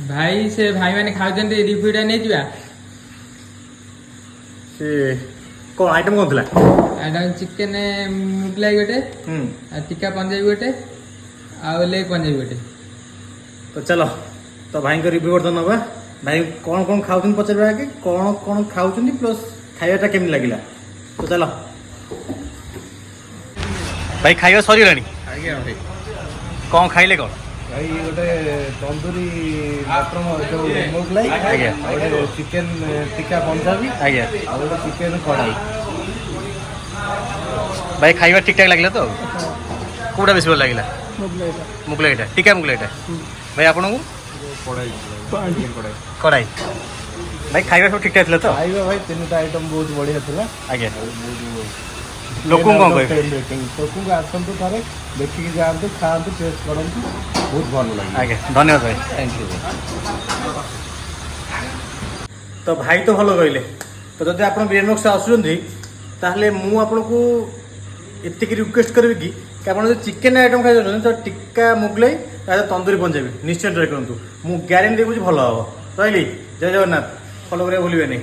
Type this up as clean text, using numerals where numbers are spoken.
भाई से भाई मैंने खाउछन्ती रिव्यूटा नै जिबा से कौन आइटम कौन थिला एटा चिकन मुगलाई गोटे टिक्का पंजाबी गोटे आ लेग पंजाबी गोटे तो चलो तो भाई को रिव्यू करते नबा भाई कौन कौन खाउछन पचरबा कि कौन कौन खाउछन प्लस खाइबाटा केमि लागिला तो चलो भाई खाइबा सरी रानी आज्ञा भाई कौन खाइले कौन भाई गोटे तंदूरी मटर जो मुगलाई आज्ञा गोटे चिकेन टिक्का पंजाबी आज्ञा और गोटे चिकेन कढ़ाई भाई खाइबा ठीक ठाक लागला तो कोडा बेसी भल लागला मुगलाईटा टिका मुगलाईटा भाई आपन को कढ़ाई कड़ाई भाई खाइबा सब ठीक ठाक थिला तो खाइबा भाई तीनटा आइटम बहुत बढ़िया थिला आज्ञा लोक कौन कह लोक आसतु थे देखिए जातु खातु टेस्ट करूँ बहुत भल लगे आज्ञा धन्यवाद भाई थैंक यू तो भाई तो भल कहले तो जब आप बिरियानी से आसुँच ताहले मु आपको एतिक रिक्वेस्ट करी कि आप चिकेन आइटम खाई तो टिक्का मुगलाई तंदूरी पंजाबी निश्चय ट्राए करूँ मु ग्यारंटी देखुची भल हम रही जय जगन्नाथ फलो करा भूलें नहीं।